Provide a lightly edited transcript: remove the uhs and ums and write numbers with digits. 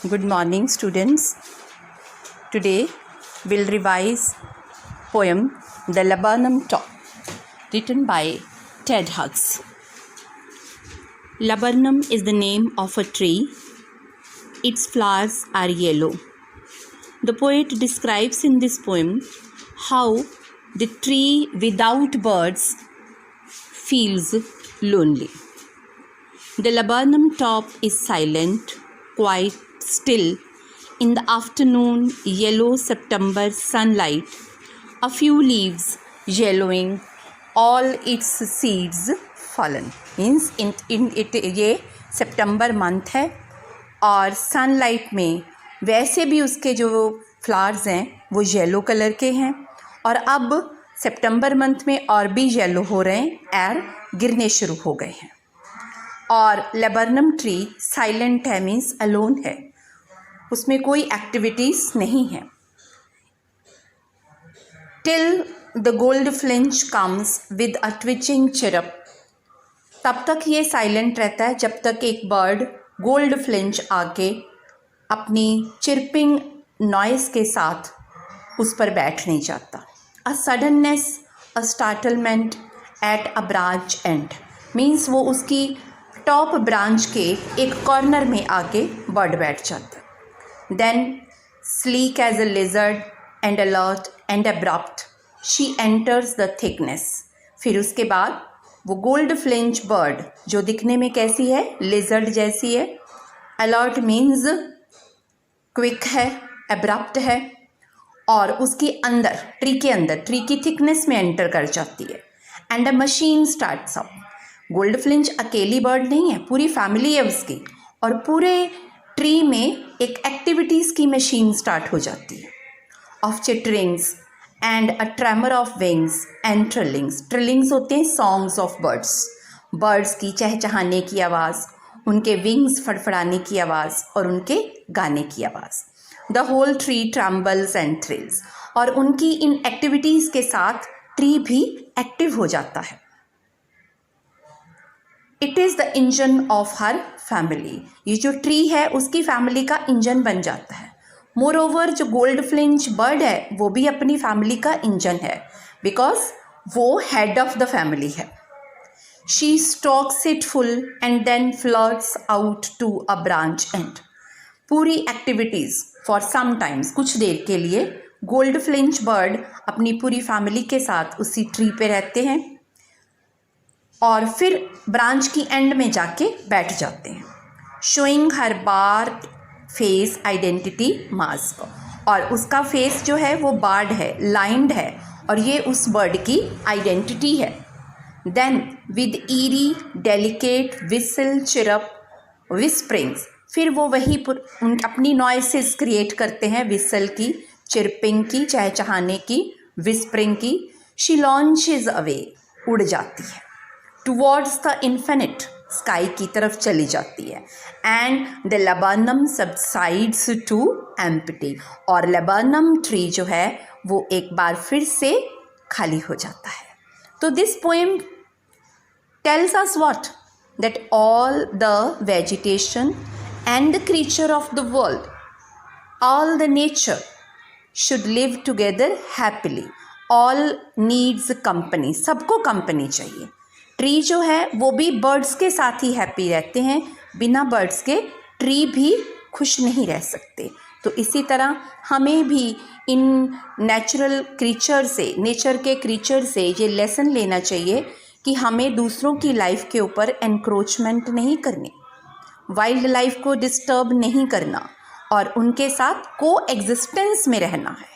Good morning, students. Today we'll revise poem The Laburnum Top, written by Ted Hughes. Laburnum is the name of a tree. Its flowers are yellow. The poet describes in this poem how the tree without birds feels lonely. The laburnum top is silent, quite still. In the afternoon, yellow September sunlight, a few leaves yellowing, all its seeds fallen. Means ये सितंबर month है और sunlight में वैसे भी उसके जो flowers हैं वो येलो कलर के हैं और अब सितंबर मंथ में और भी येलो हो रहे हैं और गिरने शुरू हो गए हैं। और लेबर्नम ट्री साइलेंट है, मीन्स अलोन है, उसमें कोई एक्टिविटीज़ नहीं है। Till the gold flinch comes with a twitching chirp, तब तक ये साइलेंट रहता है जब तक एक बर्ड गोल्ड फ्लिंच आके अपनी चिरपिंग नॉइस के साथ उस पर बैठ नहीं जाता। A suddenness, a startlement at a branch end, means वो उसकी टॉप ब्रांच के एक कॉर्नर में आके बर्ड बैठ जाता है। Then sleek as a lizard and alert and abrupt she enters the thickness, फिर उसके बाद वो गोल्ड फ्लिंच बर्ड जो दिखने में कैसी है, लिजर्ड जैसी है, अलर्ट मीन्स क्विक है, अब्रप्ट है, और उसके अंदर ट्री की थिकनेस में एंटर कर जाती है। And a machine starts up, gold flinch अकेली बर्ड नहीं है, पूरी फैमिली है उसकी, और पूरे ट्री में एक एक्टिविटीज़ की मशीन स्टार्ट हो जाती है। Of चिटरिंग्स and a tremor of wings and trillings, trillings होते हैं सॉन्ग्स ऑफ बर्ड्स की चहचहाने की आवाज़, उनके विंग्स फड़फड़ाने की आवाज़ और उनके गाने की आवाज़। The whole tree trembles and thrills, और उनकी इन एक्टिविटीज़ के साथ ट्री भी एक्टिव हो जाता है। It is the engine of her family, ये जो ट्री है उसकी फैमिली का इंजन बन जाता है। मोर ओवर जो गोल्ड फ्लिंच बर्ड है वो भी अपनी फैमिली का इंजन है, बिकॉज वो हेड ऑफ द फैमिली है। She stalks it full and then flirts out to a branch and, पूरी एक्टिविटीज़ फॉर सम टाइम्स, कुछ देर के लिए गोल्ड फ्लिंच बर्ड अपनी पूरी फैमिली के साथ उसी ट्री पे रहते हैं और फिर ब्रांच की एंड में जाके बैठ जाते हैं। Showing her barred face identity mask, और उसका फेस जो है वो बार्ड है, लाइंड है, और ये उस बर्ड की आइडेंटिटी है। Then with eerie delicate whistle chirp whisperings, फिर वो वही अपनी नॉइसेस क्रिएट करते हैं, विसल की, चिरपिंग की, चहचहाने की, विस्प्रिंग की। शी लॉन्चेज अवे, उड़ जाती है, टुवर्ड्स द इन्फिनिट, स्काई की तरफ चली जाती है। And the laburnum subsides to empty, और लेबर्नम ट्री जो है वो एक बार फिर से खाली हो जाता है। तो this poem tells us what? That all the vegetation and the creature of the world, all the nature should live together happily. All needs company, सबको कंपनी चाहिए। ट्री जो है वो भी बर्ड्स के साथ ही हैप्पी रहते हैं, बिना बर्ड्स के ट्री भी खुश नहीं रह सकते। तो इसी तरह हमें भी इन नेचुरल क्रीचर से, नेचर के क्रीचर से ये लेसन लेना चाहिए कि हमें दूसरों की लाइफ के ऊपर एनक्रोचमेंट नहीं करनी, वाइल्ड लाइफ को डिस्टर्ब नहीं करना और उनके साथ को एग्जिस्टेंस में रहना है।